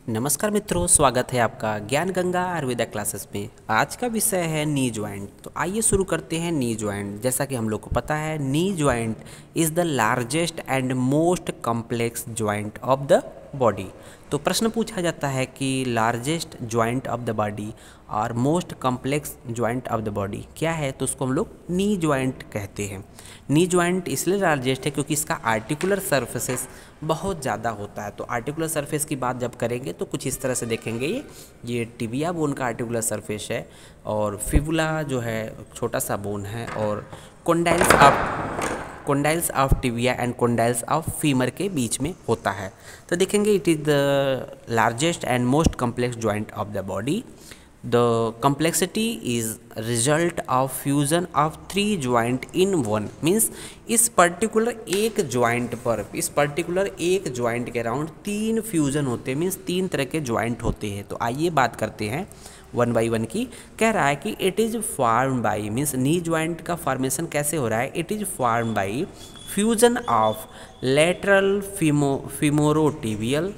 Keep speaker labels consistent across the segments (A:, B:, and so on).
A: नमस्कार मित्रों, स्वागत है आपका ज्ञान गंगा आयुर्वेदा क्लासेस में। आज का विषय है नी ज्वाइंट। तो आइए शुरू करते हैं नी ज्वाइंट। जैसा कि हम लोग को पता है, knee joint is the largest and most complex joint of the body. तो प्रश्न पूछा जाता है कि largest joint of the body और most complex joint of the body क्या है, तो उसको हम लोग नी ज्वाइंट कहते हैं। नी ज्वाइंट इसलिए लार्जेस्ट है क्योंकि इसका आर्टिकुलर सर्फेसेस बहुत ज़्यादा होता है। तो आर्टिकुलर सरफेस की बात जब करेंगे तो कुछ इस तरह से देखेंगे। ये टिबिया बोन का आर्टिकुलर सरफेस है और फिबुला जो है छोटा सा बोन है, और condyles of tibia and condyles of femur के बीच में होता है। तो देखेंगे it is the largest and most complex joint of the body. The complexity is result of fusion of 3 joint in one, means इस पर्टिकुलर एक जॉइंट के अराउंड 3 फ्यूजन होते हैं, मीन्स 3 तरह के जॉइंट होते हैं। तो आइए बात करते हैं वन बाई वन की। कह रहा है कि it is form by, means knee joint का फॉर्मेशन कैसे हो रहा है। It is form by fusion of lateral femorotibial.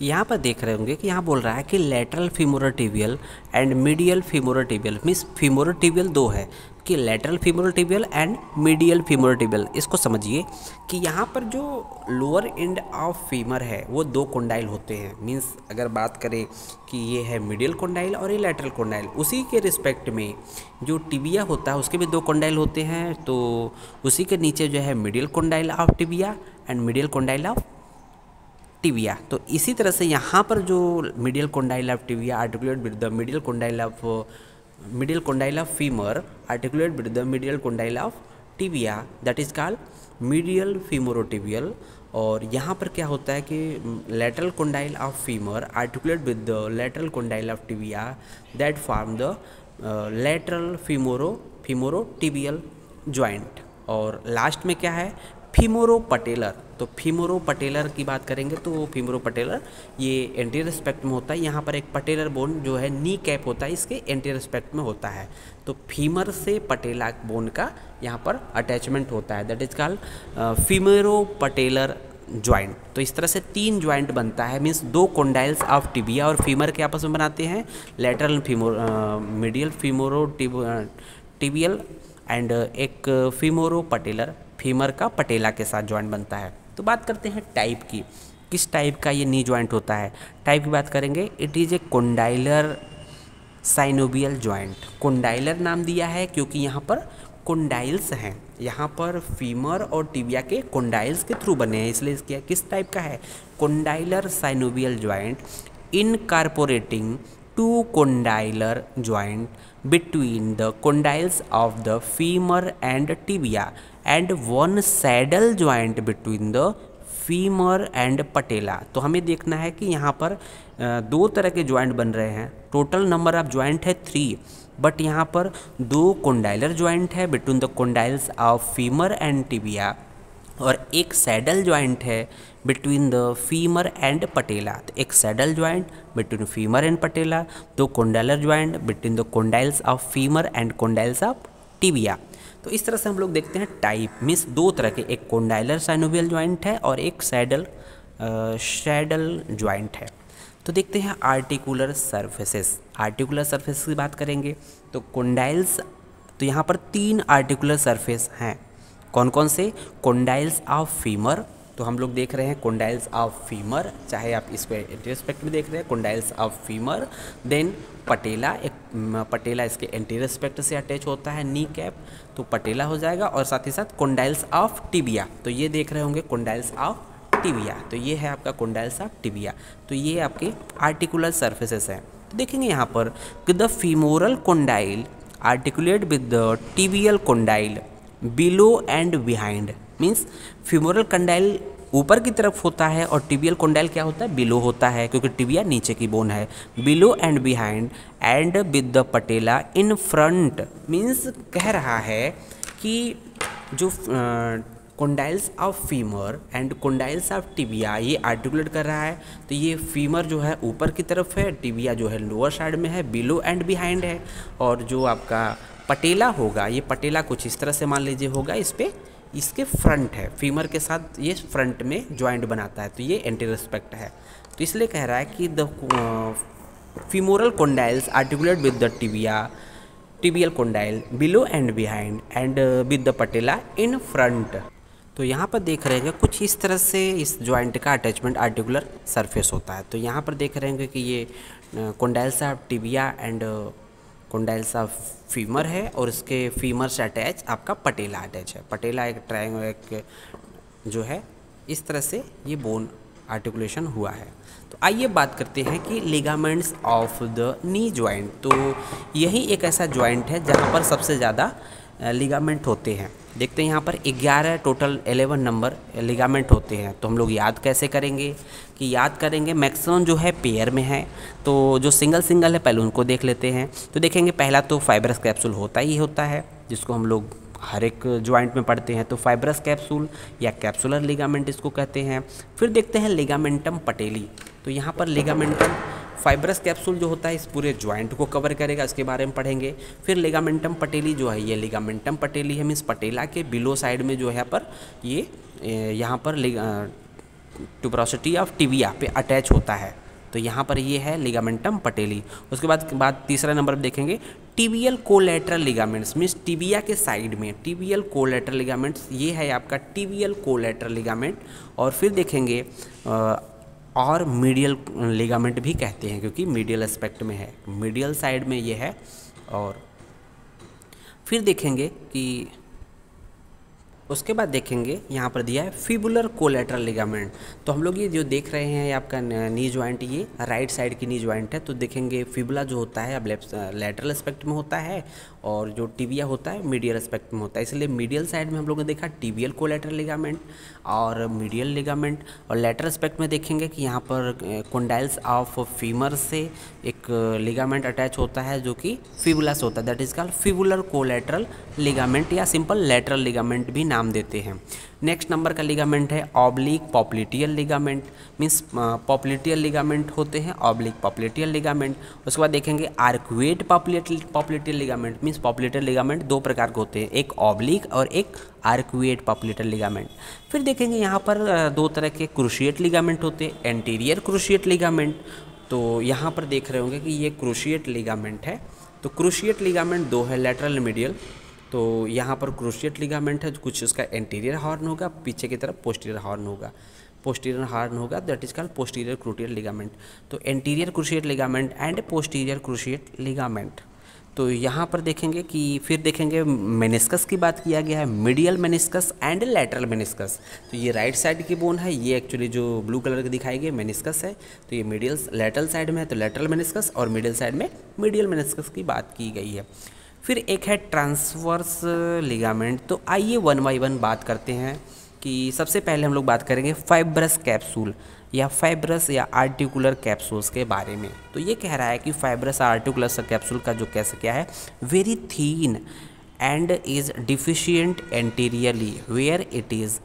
A: यहाँ पर देख रहे होंगे कि यहाँ बोल रहा है कि लेटरल फीमोरोटिबियल एंड मीडियल फीमोरोटिबियल, मीन्स फीमोरोटिबियल 2 है कि लेटरल फीमोरोटिबियल एंड मीडियल फीमोरोटिबियल। इसको समझिए कि यहाँ पर जो लोअर एंड ऑफ फीमर है वो 2 कोंडाइल होते हैं। मीन्स अगर बात करें कि ये है मीडियल कोंडाइल और ये लेटरल कोंडाइल, उसी के रिस्पेक्ट में जो टिबिया होता है उसके भी 2 कोंडाइल होते हैं। तो उसी के नीचे जो है medial condyle of tibia and medial condyle of tibia. तो इसी तरह से यहाँ पर जो medial condyle of tibia articulate with the medial condyle of femur articulate with the medial condyle of tibia, that is called medial femorotibial. और यहाँ पर क्या होता है कि lateral condyle of femur articulate with the lateral condyle of tibia, that form the lateral femorotibial joint. और last में क्या है, फीमोरोपटेलर। तो फीमोरोपटेलर की बात करेंगे तो फीमोरोपटेलर ये एंटीरियर रिस्पेक्ट में होता है। यहाँ पर एक पटेलर बोन जो है नी कैप होता है, इसके एंटीरियर रिस्पेक्ट में होता है। तो फीमर से पटेला बोन का यहाँ पर अटैचमेंट होता है, दैट इज कॉल्ड फीमोरोपटेलर ज्वाइंट। तो इस तरह से 3 ज्वाइंट बनता है, मीन्स 2 कोंडाइल्स ऑफ टिबिया और फीमर के आपस में बनाते हैं लेटरल मीडियल फीमोरोटिबियल एंड एक फीमोरोपटेलर फीमर का पटेला के साथ ज्वाइंट बनता है। तो बात करते हैं टाइप की, किस टाइप का ये नी ज्वाइंट होता है। टाइप की बात करेंगे, it is a condylar synovial joint. Condylar नाम दिया है क्योंकि यहाँ पर कोंडाइल्स हैं, यहाँ पर फीमर और टिबिया के कोंडाइल्स के थ्रू बने हैं, इसलिए इसके किस टाइप का है, condylar synovial joint incorporating 2 condylar joint between the condyles of the femur and tibia and 1 saddle joint between the femur and patella. तो हमें देखना है कि यहाँ पर 2 तरह के ज्वाइंट बन रहे हैं। टोटल नंबर ऑफ ज्वाइंट है 3, बट यहाँ पर 2 कोंडाइलर ज्वाइंट है between the condyles of femur and tibia, और एक सैडल ज्वाइंट है between the femur and patella. तो एक saddle joint between femur and patella, 2 condylar joint between the condyles of femur and condyles of tibia. तो इस तरह से हम लोग देखते हैं टाइप, मीन्स 2 तरह के, एक कोंडाइलर साइनोबियल ज्वाइंट है और एक सैडल ज्वाइंट है। तो देखते हैं आर्टिकुलर सर्फेसेस। आर्टिकुलर सर्फेस की बात करेंगे तो कोंडाइल्स, तो यहाँ पर 3 आर्टिकुलर सर्फेस हैं। कौन कौन से, कोंडाइल्स ऑफ फीमर। तो हम लोग देख रहे हैं कोंडाइल्स ऑफ फीमर, चाहे आप इसको रिस्पेक्ट में देख रहे हैं, कोंडाइल्स ऑफ फीमर। देन पटेला, एक पटेला इसके एंटीरियर रिस्पेक्ट से अटैच होता है नी कैप, तो पटेला हो जाएगा। और साथ ही साथ कोंडाइल्स ऑफ टिबिया, तो ये देख रहे होंगे कोंडाइल्स ऑफ टिबिया, तो ये है आपका कोंडाइल्स ऑफ टिबिया। तो ये आपके आर्टिकुलर सर्फेसेस हैं। तो देखेंगे यहाँ पर कि the femoral condyle articulate with the tibial condyle below and behind, means femoral condyle ऊपर की तरफ होता है और टिबियल कोंडाइल क्या होता है, बिलो होता है, क्योंकि टिबिया नीचे की बोन है। Below and behind and with the patella in front, means कह रहा है कि जो condyles of femur and condyles of tibia ये आर्टिकुलेट कर रहा है। तो ये फीमर जो है ऊपर की तरफ है, टिबिया जो है लोअर साइड में है, बिलो एंड बिहाइंड है। और जो आपका पटेला होगा, ये पटेला कुछ इस तरह से मान लीजिए होगा, इस पर इसके फ्रंट है, फीमर के साथ ये फ्रंट में जॉइंट बनाता है, तो ये एंटीरियर एस्पेक्ट है। तो इसलिए कह रहा है कि the femoral condyles articulate with the tibial condyle below and behind and with the patella in front. तो यहाँ पर देख रहे हैं कुछ इस तरह से इस जॉइंट का अटैचमेंट आर्टिकुलर सरफेस होता है। तो यहाँ पर देख रहे हैं कि ये condyles of tibia and condyles of femur है, और इसके फीमर से अटैच आपका पटेला अटैच है। पटेला एक ट्रायंगल एक जो है इस तरह से ये बोन आर्टिकुलेशन हुआ है। तो आइए बात करते हैं कि ligaments of the knee joint. तो यही एक ऐसा जॉइंट है जहाँ पर सबसे ज़्यादा लिगामेंट होते हैं। देखते हैं यहाँ पर 11 टोटल 11 नंबर लिगामेंट होते हैं। तो हम लोग याद कैसे करेंगे कि याद करेंगे मैक्सिमम जो है पेयर में है, तो जो सिंगल है पहले उनको देख लेते हैं। तो देखेंगे पहला तो फाइब्रस कैप्सूल होता ही होता है, जिसको हम लोग हर एक जॉइंट में पढ़ते हैं। तो फाइब्रस कैप्सूल या कैप्सुलर लिगामेंट इसको कहते हैं। फिर देखते हैं लिगामेंटम पटेली। तो यहाँ पर लिगामेंटम फाइब्रस कैप्सूल जो होता है इस पूरे जॉइंट को कवर करेगा, इसके बारे में पढ़ेंगे। फिर लिगामेंटम पटेली जो है, ये लिगामेंटम पटेली है, मीन्स पटेला के बिलो साइड में जो है पर ये यहाँ पर ट्यूबरोसिटी ऑफ टिबिया पे अटैच होता है। तो यहाँ पर ये है लिगामेंटम पटेली। उसके बाद तीसरा नंबर पर देखेंगे tibial collateral ligaments, means tibia के साइड में टिबियल कोलैटरल लिगामेंट्स, ये है आपका टिबियल कोलैटरल लिगामेंट। और फिर देखेंगे और मीडियल लिगामेंट भी कहते हैं, क्योंकि मीडियल एस्पेक्ट में है, मीडियल साइड में ये है। और फिर देखेंगे कि उसके बाद देखेंगे यहाँ पर दिया है फिबुलर कोलैटरल लिगामेंट। तो हम लोग ये जो देख रहे हैं ये आपका नी जॉइंट, ये राइट साइड की नी जॉइंट है। तो देखेंगे फिबुला जो होता है अब लेफ्ट लैटरल एस्पेक्ट में होता है, और जो टिबिया होता है मीडियल एस्पेक्ट में होता है। इसलिए मीडियल साइड में हम लोगों ने देखा टिबियल कोलैटरल लिगामेंट और मीडियल लिगामेंट। और लैटरल एस्पेक्ट में देखेंगे कि यहाँ पर कॉन्डाइल्स ऑफ फीमर से एक लिगामेंट अटैच होता है जो कि फिबुला से होता है, that is called fibular collateral ligament या सिंपल लैटरल लिगामेंट भी नाम देते हैं। नेक्स्ट नंबर का लिगामेंट है oblique popliteal ligament, means popliteal ligament होते हैं ऑब्लिक पॉप्लिटियल लिगामेंट। उसके बाद देखेंगे arcuate popliteal ligament, means popliteal ligament दो प्रकार के होते हैं, एक ऑब्लिक और एक आर्कुएट पॉप्लिटियल लिगामेंट। फिर देखेंगे यहाँ पर दो तरह के क्रूशिएट लिगामेंट होते हैं, एंटीरियर क्रूशिएट लिगामेंट। तो यहाँ पर देख रहे होंगे कि ये क्रूशिएट लिगामेंट है। तो क्रूशिएट लिगामेंट दो है, लेटरल मीडियल। तो यहाँ पर क्रूशिएट लिगामेंट है, कुछ उसका एंटीरियर हॉर्न होगा, पीछे की तरफ पोस्टीरियर हॉर्न होगा, that is called posterior cruciate ligament. तो anterior cruciate ligament and posterior cruciate ligament. तो यहाँ पर देखेंगे कि फिर देखेंगे मेनिस्कस की बात किया गया है, medial meniscus and lateral meniscus. तो ये राइट साइड की बोन है, ये एक्चुअली जो ब्लू कलर की दिखाई गई मेनिस्कस है। तो ये मीडियल लैटरल साइड में है, तो लैटरल मेनिस्कस, और मीडियल साइड में मीडियल मेनिस्कस की बात की गई है। फिर एक है ट्रांसवर्स लिगामेंट। तो आइए वन बाई वन बात करते हैं कि सबसे पहले हम लोग बात करेंगे फाइब्रस कैप्सूल या फाइब्रस या आर्टिकुलर कैप्सूल्स के बारे में। तो ये कह रहा है कि फाइब्रस आर्टिकुलर कैप्सूल का जो कैसे क्या है, very thin and is deficient anteriorly where it is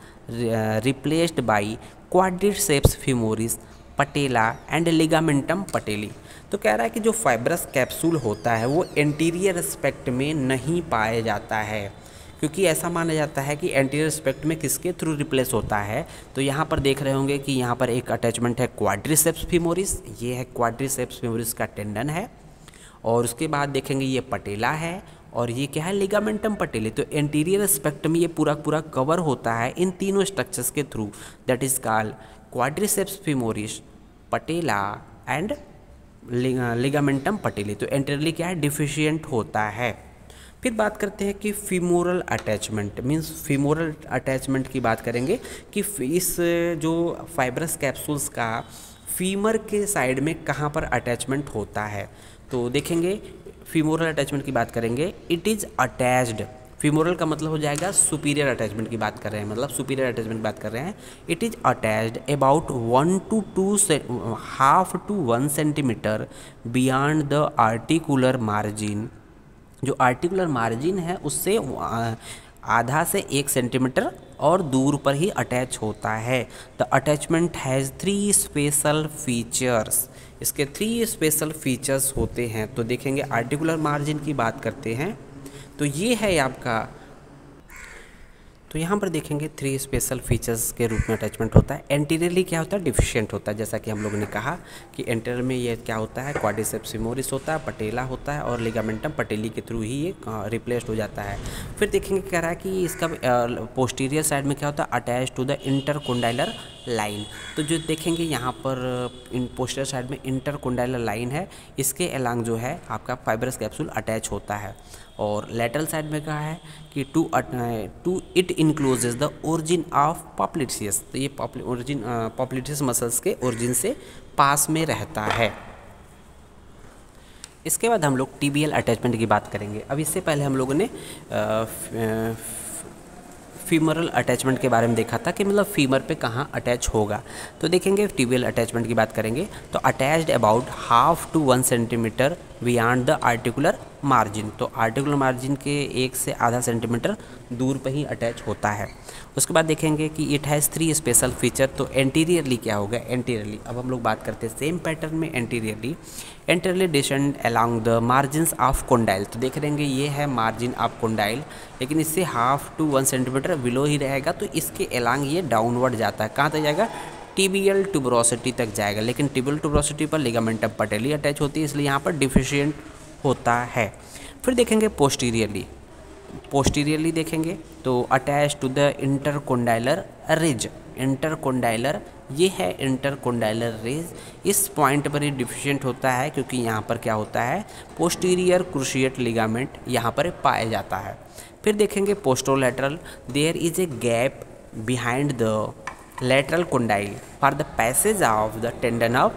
A: replaced by quadriceps femoris patella and ligamentum patellae. तो कह रहा है कि जो फाइब्रस कैप्सूल होता है वो एंटीरियर एस्पेक्ट में नहीं पाया जाता है, क्योंकि ऐसा माना जाता है कि एंटीरियर एस्पेक्ट में किसके थ्रू रिप्लेस होता है। तो यहाँ पर देख रहे होंगे कि यहाँ पर एक अटैचमेंट है क्वाड्रिसेप्स फीमोरिस, ये है क्वाड्रिसेप्स फीमोरिस का टेंडन है। और उसके बाद देखेंगे ये पटेला है, और ये क्या है लिगामेंटम पटेली। तो एंटीरियर एस्पेक्ट में ये पूरा कवर होता है इन तीनों स्ट्रक्चर्स के through, that is called quadriceps femoris, patella and ligamentum patellae. तो एंटीरियरली क्या है, डिफिशिएंट होता है। फिर बात करते हैं कि femoral attachment, means femoral attachment की बात करेंगे कि इस जो फाइब्रस कैप्सूल्स का फीमर के साइड में कहाँ पर अटैचमेंट होता है। तो देखेंगे फीमोरल अटैचमेंट की बात करेंगे, इट इज़ अटैच्ड। फीमोरल का मतलब हो जाएगा सुपीरियर अटैचमेंट की बात कर रहे हैं, मतलब सुपीरियर अटैचमेंट की बात कर रहे हैं। It is attached about 1 to 2.5 to 1 centimetre beyond the articular margin. जो आर्टिकुलर मार्जिन है उससे आधा से 1 सेंटीमीटर और दूर पर ही अटैच होता है। The attachment has 3 special features. इसके 3 स्पेशल फीचर्स होते हैं। तो देखेंगे आर्टिकुलर मार्जिन की बात करते हैं, तो ये है आपका, तो यहाँ पर देखेंगे 3 स्पेशल फीचर्स के रूप में अटैचमेंट होता है। एंटीरियरली क्या होता है, डिफिशिएंट होता है, जैसा कि हम लोगों ने कहा कि एंटीरियर में ये क्या होता है, क्वाड्रिसेप्स फीमोरिस होता है, पटेला होता है और लिगामेंटम पटेली के थ्रू ही ये रिप्लेस्ड हो जाता है। फिर देखेंगे कह रहा है कि इसका पोस्टीरियर साइड में क्या होता है, अटैच टू द इंटरकोंडाइलर लाइन। तो जो देखेंगे यहाँ पर इन पोस्टीरियर साइड में इंटरकोंडाइलर लाइन है, इसके अलॉन्ग जो है आपका फाइब्रस कैप्सूल अटैच होता है। और लेटरल साइड में कहा है कि to it encloses the origin of popliteus. तो ये पॉप्लिटियस मसल्स के ओरिजिन से पास में रहता है। इसके बाद हम लोग टीबीएल अटैचमेंट की बात करेंगे। अब इससे पहले हम लोगों ने फीमरल अटैचमेंट के बारे में देखा था कि मतलब फीमर पे कहाँ अटैच होगा। तो देखेंगे टीबीएल अटैचमेंट की बात करेंगे तो attached about 1/2 to 1 centimetre beyond the articular margin. तो आर्टिकुलर मार्जिन के 1 से आधा सेंटीमीटर दूर पर ही अटैच होता है। उसके बाद देखेंगे कि इट हैज़ 3 स्पेशल फीचर। तो एंटीरियरली क्या होगा, एंटीरियरली अब हम लोग बात करते हैं सेम पैटर्न में। Anteriorly descend along the margins of condyle. तो देख रहेंगे ये है मार्जिन ऑफ कोंडाइल, लेकिन इससे 1/2 to 1 सेंटीमीटर बिलो ही रहेगा। तो इसके अलॉन्ग ये डाउनवर्ड जाता है, कहाँ तक जाएगा, टिबियल ट्यूबरोसिटी तक जाएगा। लेकिन टिबियल ट्यूबरोसिटी पर लिगामेंटम पटेली अटैच होती है, इसलिए यहाँ पर डिफिशिएंट होता है। फिर देखेंगे पोस्टीरियरली देखेंगे तो अटैच टू द इंटरकोंडाइलर रिज। इंटरकोंडाइलर ये है इंटरकोंडाइलर रिज, इस पॉइंट पर ही डिफिशिएंट होता है क्योंकि यहाँ पर क्या होता है, पोस्टीरियर क्रूशिएट लिगामेंट यहाँ पर पाया जाता है। फिर देखेंगे posterolateral, there is a gap behind the lateral condyle for the passage of the tendon of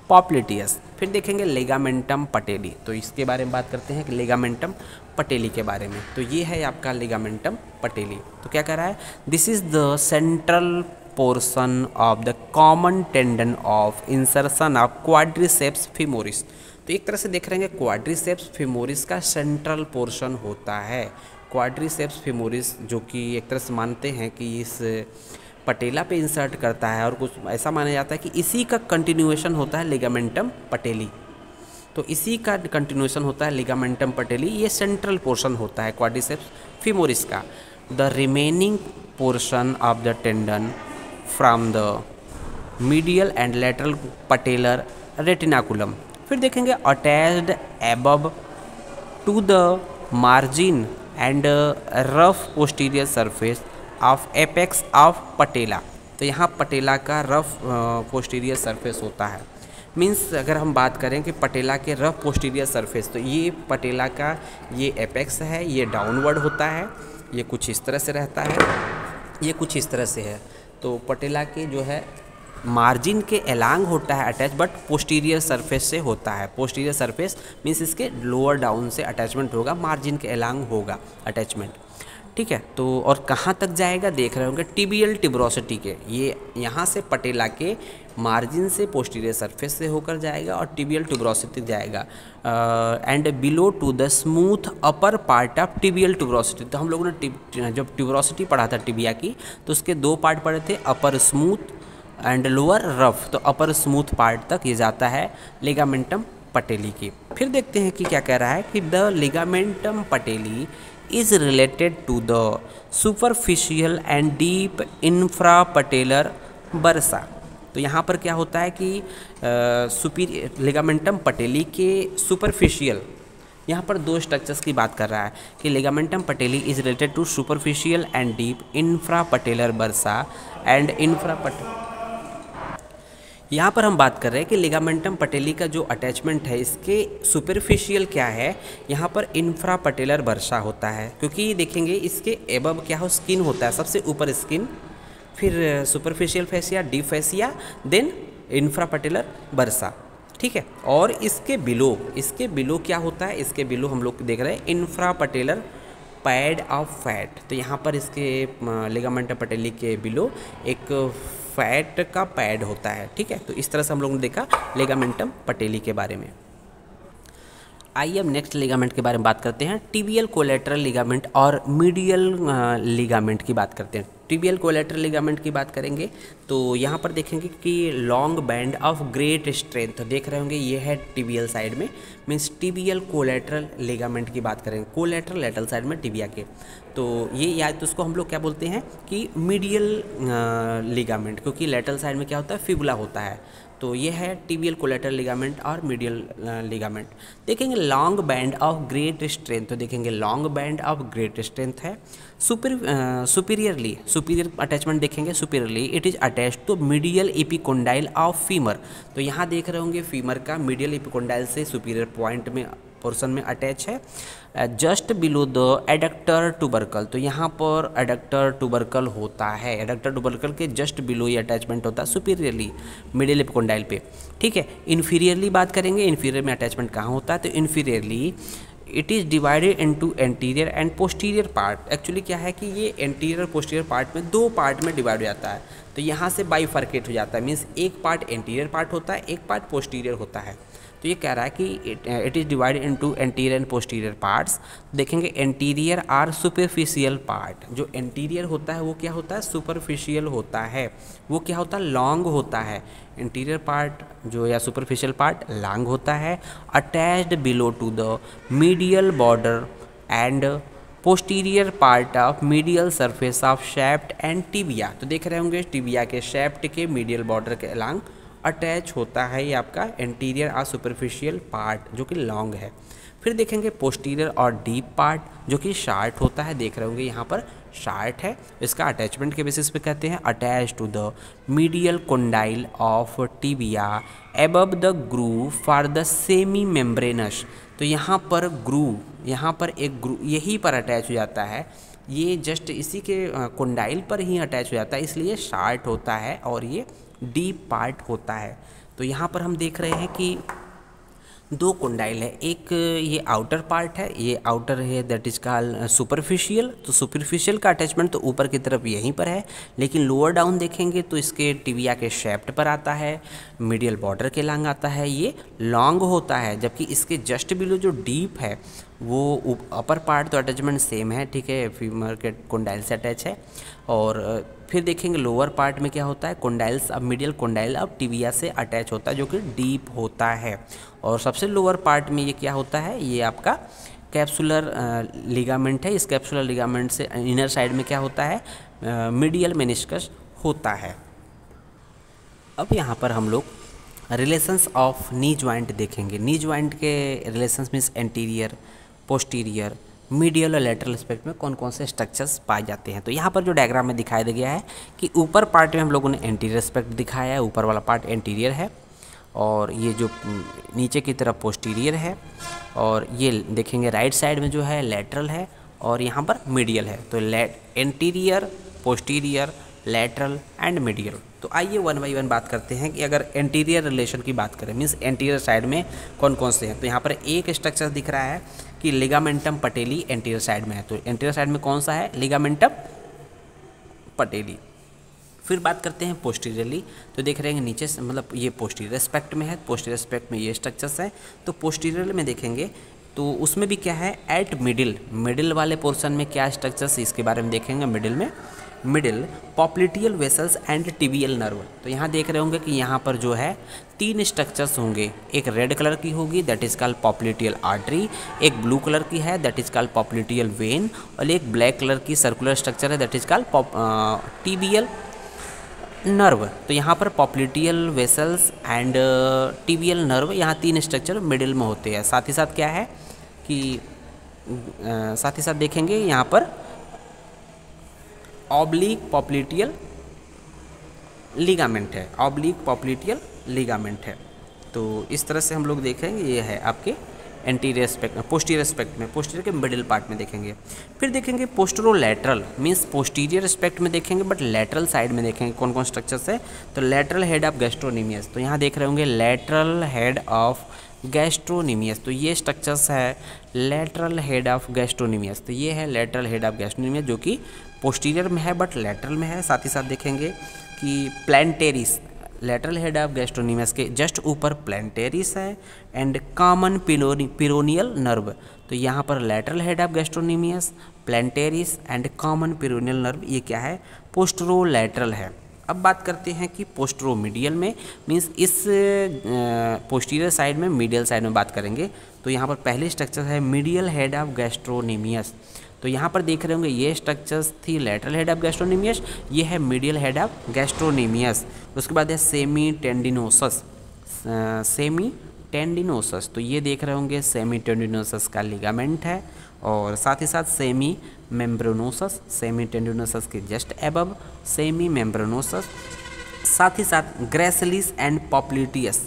A: popliteus. फिर देखेंगे लिगामेंटम पटेली। तो इसके बारे में बात करते हैं कि लिगामेंटम पटेली के बारे में। तो ये है आपका लिगामेंटम पटेली। तो क्या कह रहा है, this is the central portion of the common tendon of insertion of quadriceps femoris. तो एक तरह से देख रहे हैं क्वाड्रिसेप्स फीमोरिस का सेंट्रल पोर्शन होता है। क्वाड्रिसेप्स फीमोरिस जो कि एक तरह से मानते हैं कि इस पटेला पे इंसर्ट करता है और कुछ ऐसा माना जाता है कि इसी का कंटिन्यूएशन होता है लिगामेंटम पटेली। तो इसी का कंटिन्यूएशन होता है लिगामेंटम पटेली, ये सेंट्रल पोर्शन होता है क्वाड्रिसेप्स फीमोरिस का। The remaining portion of the tendon from the medial and lateral patellar retinaculum. फिर देखेंगे attached above to the margin and rough posterior surface of apex of patella. तो यहाँ पटेला का rough posterior surface होता है। Means अगर हम बात करें कि पटेला के रफ पोस्टीरियर सरफेस, तो ये पटेला का ये एपेक्स है, ये डाउनवर्ड होता है, ये कुछ इस तरह से रहता है, ये कुछ इस तरह से है। तो पटेला के जो है मार्जिन के अलॉन्ग होता है अटैच, बट पोस्टीरियर सरफेस से होता है। पोस्टीरियर सरफेस मीन्स इसके लोअर डाउन से अटैचमेंट होगा, मार्जिन के अलॉन्ग होगा अटैचमेंट, ठीक है। तो और कहाँ तक जाएगा देख रहे होंगे, टिबियल ट्यूबरोसिटी के, ये यहाँ से पटेला के मार्जिन से पोस्टीरियर सरफेस से होकर जाएगा और टिबियल ट्यूबरोसिटी जाएगा and below to the smooth upper part of tibial tuberosity. तो हम लोगों ने जब ट्यूबरोसिटी पढ़ा था टिबिया की, तो उसके 2 पार्ट पढ़े थे, अपर स्मूथ एंड लोअर रफ। तो अपर स्मूथ पार्ट तक ये जाता है लिगामेंटम पटेली की। फिर देखते हैं कि क्या कह रहा है कि the ligamentum patellae is related to the superficial and deep infrapatellar bursa। तो यहाँ पर क्या होता है कि लिगामेंटम पटेली के सुपरफिशियल, यहाँ पर 2 स्ट्रक्चर्स की बात कर रहा है कि ligamentum patellae is related to superficial and deep infrapatellar bursa and यहाँ पर हम बात कर रहे हैं कि लिगामेंटम पटेली का जो अटैचमेंट है इसके सुपरफिशियल क्या है, यहाँ पर इंफ्रापटेलर बर्सा होता है, क्योंकि देखेंगे इसके एबव क्या हो, स्किन होता है, सबसे ऊपर स्किन, फिर superficial fascia, deep fascia, then infrapatellar bursa, ठीक है। और इसके बिलो क्या होता है, इसके बिलो हम लोग देख रहे हैं इंफ्रापटेलर पैड ऑफ फैट। तो यहाँ पर इसके लिगामेंटम पटेली के बिलो एक फैट का पैड होता है, ठीक है। तो इस तरह से हम लोगों ने देखा लिगामेंटम पटेली के बारे में। आइए अब नेक्स्ट लिगामेंट के बारे में बात करते हैं, टिबियल कोलेटरल लिगामेंट और मीडियल लिगामेंट की बात करते हैं। टिबियल कोलेटरल लिगामेंट की बात करेंगे तो यहाँ पर देखेंगे कि long band of great strength, तो देख रहे होंगे ये है टिबियल साइड में, मीन्स टिबियल कोलेटरल लिगामेंट की बात करेंगे, कोलेटरल लेटरल साइड में टिबिया के, तो ये याद, तो उसको हम लोग क्या बोलते हैं कि मीडियल लिगामेंट, क्योंकि लेटरल साइड में क्या होता है, फिबुला होता है। तो ये है टिबियल कोलेटरल लिगामेंट और मीडियल लिगामेंट। देखेंगे long band of great strength, तो देखेंगे long band of great strength है। सुपीरियर अटैचमेंट देखेंगे, superiorly it is attach to medial epicondyle of femur, तो यहाँ देख रहे होंगे फीमर का मीडियल एपिकोंडाइल से सुपीरियर पॉइंट में पोर्शन में अटैच है, just below the adductor tubercle, तो यहाँ पर एडक्टर टूबरकल होता है, एडक्टर टूबरकल के जस्ट बिलो ये अटैचमेंट होता है सुपीरियरली मिडिल एपिकोंडाइल पे, ठीक है। इन्फीरियरली बात करेंगे, इन्फीरियर में अटैचमेंट कहाँ होता है, तो inferiorly it is divided into anterior and posterior part. Actually क्या है कि ये एंटीरियर पोस्टीरियर पार्ट में दो पार्ट में डिवाइड हो जाता है, तो यहाँ से बाइफर्केट हो जाता है, मीन्स एक पार्ट एंटीरियर पार्ट होता है, एक पार्ट पोस्टीरियर होता है। तो ये कह रहा है कि it is divided into anterior and posterior parts. देखेंगे एंटीरियर आर सुपरफिशियल पार्ट, जो एंटीरियर होता है वो क्या होता है, सुपरफिशियल होता है, वो क्या होता है, लॉन्ग होता है। इंटीरियर पार्ट जो या सुपरफिशियल पार्ट लॉन्ग होता है, attached below to the medial border and posterior part of medial surface of shaft and tibia, तो देख रहे होंगे टिबिया के शैफ्ट के मीडियल बॉर्डर के अलॉन्ग अटैच होता है ये आपका एंटीरियर और सुपरफिशियल पार्ट जो कि लॉन्ग है। फिर देखेंगे पोस्टीरियर और डीप पार्ट जो कि शार्ट होता है, देख रहे होंगे यहाँ पर शार्ट है, इसका अटैचमेंट के बेसिस पे कहते हैं attach to the medial condyle of tibia above the groove for the semimembranous, तो यहाँ पर ग्रूव, यहाँ पर एक ग्रूव यहीं पर अटैच हो जाता है, ये जस्ट इसी के कोंडाइल पर ही अटैच हो जाता है, इसलिए शार्ट होता है और ये डीप पार्ट होता है। तो यहाँ पर हम देख रहे हैं कि दो कोंडाइल है, एक ये आउटर पार्ट है, ये आउटर है दैट इज कॉल्ड सुपरफिशियल, तो सुपरफिशियल का अटैचमेंट तो ऊपर की तरफ यहीं पर है, लेकिन लोअर डाउन देखेंगे तो इसके टिबिया के शेफ्ट पर आता है, मीडियल बॉर्डर के लॉन्ग आता है, ये लॉन्ग होता है, जबकि इसके जस्ट बिलो जो डीप है वो अपर पार्ट तो अटैचमेंट सेम है, ठीक है, फीमर के कोंडाइल से अटैच है। और फिर देखेंगे लोअर पार्ट में क्या होता है, कोंडाइल्स अब मीडियल कोंडाइल अब टिबिया से अटैच होता है जो कि डीप होता है। और सबसे लोअर पार्ट में ये क्या होता है, ये आपका कैप्सुलर लिगामेंट है, इस कैप्सुलर लिगामेंट से इनर साइड में क्या होता है, मीडियल मेनिस्कस होता है। अब यहाँ पर हम लोग रिलेशंस ऑफ नी जॉइंट देखेंगे। नी जॉइंट के relations means anterior, posterior, medial और लेटरल एस्पेक्ट में कौन कौन से स्ट्रक्चर्स पाए जाते हैं। तो यहाँ पर जो डायग्राम में दिखाया गया है कि ऊपर पार्ट में हम लोगों ने एंटीरियर एस्पेक्ट दिखाया है, ऊपर वाला पार्ट एंटीरियर है और ये जो नीचे की तरफ पोस्टीरियर है, और ये देखेंगे राइट साइड में जो है लेटरल है और यहाँ पर मीडियल है। तो anterior, posterior, lateral and medial. तो आइए वन बाई वन बात करते हैं कि अगर एंटीरियर रिलेशन की बात करें, मीन्स एंटीरियर साइड में कौन कौन से हैं। तो यहाँ पर एक स्ट्रक्चर दिख रहा है कि लिगामेंटम पटेली एंटीरियर साइड में है, तो एंटीरियर साइड में कौन सा है, लिगामेंटम पटेली। फिर बात करते हैं पोस्टीरियरली, तो देख रहे हैं नीचे से, मतलब ये पोस्टीरियर एस्पेक्ट में है, पोस्टीरियर एस्पेक्ट में ये स्ट्रक्चर्स हैं। तो पोस्टीरियर में देखेंगे तो उसमें भी क्या है, एट मिडिल वाले पोर्शन में क्या स्ट्रक्चर्स, इसके बारे में देखेंगे। Middle popliteal vessels and tibial nerve, तो यहाँ देख रहे होंगे कि यहाँ पर जो है तीन स्ट्रक्चर्स होंगे, एक रेड कलर की होगी that is called popliteal artery, एक ब्लू कलर की है that is called popliteal when, और एक ब्लैक कलर की सर्कुलर स्ट्रक्चर है that is called tibial nerve. तो यहाँ पर popliteal vessels and tibial nerve, यहाँ तीन स्ट्रक्चर मिडिल में होते हैं। साथ ही साथ क्या है कि साथ ही साथ देखेंगे यहाँ पर ऑब्लिक पॉप्लिटियल लिगामेंट है, ऑब्लिक पॉप्लिटियल लिगामेंट है। तो इस तरह से हम लोग देखेंगे, ये है आपके एंटीरियर एस्पेक्ट में, पोस्टीरियर एस्पेक्ट में, पोस्टीरियर के मिडिल पार्ट में देखेंगे। फिर देखेंगे पोस्टेरोलैटरल, मीन्स पोस्टीरियर एस्पेक्ट में देखेंगे बट लेटरल साइड में देखेंगे कौन कौन स्ट्रक्चर्स है। तो लेटरल हेड ऑफ गैस्ट्रोनीमियस, तो यहाँ देख रहे होंगे लेटरल हेड ऑफ गैस्ट्रोनीमियस, तो ये स्ट्रक्चर्स है लेटरल हेड ऑफ गैस्ट्रोनीमियस। तो ये है लेटरल हेड ऑफ गैस्ट्रोनीमियस जो कि पोस्टीरियर में है बट लेटरल में है। साथ ही साथ देखेंगे कि प्लैंटेरिस, लेटरल हेड ऑफ गैस्ट्रोनीमियस के जस्ट ऊपर प्लैंटेरिस है एंड कॉमन पिरोनियल नर्व, तो यहाँ पर lateral head of gastrocnemius, plantaris and common peroneal nerve ये क्या है, पोस्टरोलैटरल है। अब बात करते हैं कि पोस्टरोमीडियल में, मींस इस पोस्टीरियर साइड में, मीडियल साइड में बात करेंगे तो यहाँ पर पहली स्ट्रक्चर है मीडियल हेड ऑफ गैस्ट्रोनेमियस। तो यहाँ पर देख रहे होंगे ये स्ट्रक्चर्स थी लैटरल हेड ऑफ गैस्ट्रोनेमियस, ये है मीडियल हेड ऑफ गैस्ट्रोनेमियस। उसके बाद है सेमी टेंडिनोसस, सेमी टेंडिनोसस, तो ये देख रहे होंगे सेमी टेंडिनोसस का लिगामेंट है। और साथ ही साथ सेमी मेम्ब्रेनोसस, सेमी टेंडिनोसस के जस्ट एबव सेमी मेम्ब्रेनोसस। साथ ही साथ ग्रेसिलिस एंड पॉप्लिटियस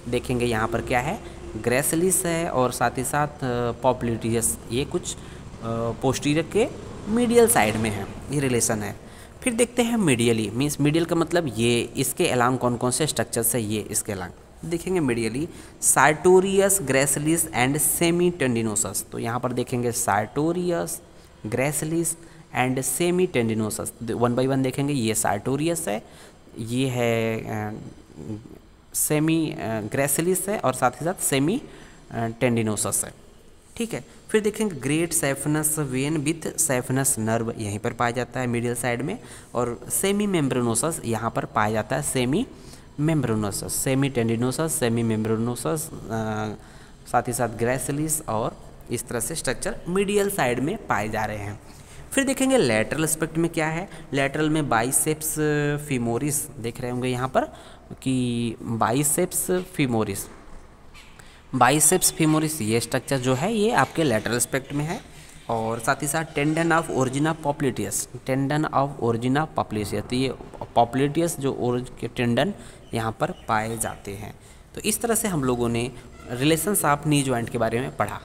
A: देखेंगे, यहाँ पर क्या है, ग्रेसिलिस है और साथ ही साथ पॉप्लिटियस, ये कुछ पोस्टीरियर के मीडियल साइड में है, ये रिलेशन है। फिर देखते हैं मीडियली, मीन्स मीडियल का मतलब ये, इसके अलांग कौन कौन से स्ट्रक्चर्स है, ये इसके अलांग देखेंगे medially, sartorius, gracilis and semitendinosus. तो यहाँ पर देखेंगे sartorius, gracilis and semitendinosus, one by one देखेंगे। ये सार्टोरियस है, ये है सेमी ग्रेसिलिस है और साथ ही साथ सेमी टेंडिनोसस है, ठीक है। फिर देखेंगे ग्रेट सैफनस वेन विथ सैफनस नर्व, यहीं पर पाया जाता है मीडियल साइड में। और सेमी मेम्ब्रेनोसस यहाँ पर पाया जाता है, सेमी मेम्ब्रेनोसस, सेमी टेंडिनोसस, सेमी मेम्ब्रेनोसस, साथ ही साथ ग्रेसिलिस, और इस तरह से स्ट्रक्चर मीडियल साइड में पाए जा रहे हैं। फिर देखेंगे लेटरल एस्पेक्ट में क्या है, लेटरल में बाइसेप्स फीमोरिस देख रहे होंगे यहाँ पर कि बाइसेप्स फीमोरिस, बाइसेप्स फीमोरिस ये स्ट्रक्चर जो है ये आपके लेटरल एस्पेक्ट में है। और साथ ही साथ tendon of origin popliteus, tendon of origin popliteus, तो ये पॉप्लिटियस जो ओरिज के टेंडन यहाँ पर पाए जाते हैं। तो इस तरह से हम लोगों ने रिलेशंस ऑफ नी जॉइंट के बारे में पढ़ा।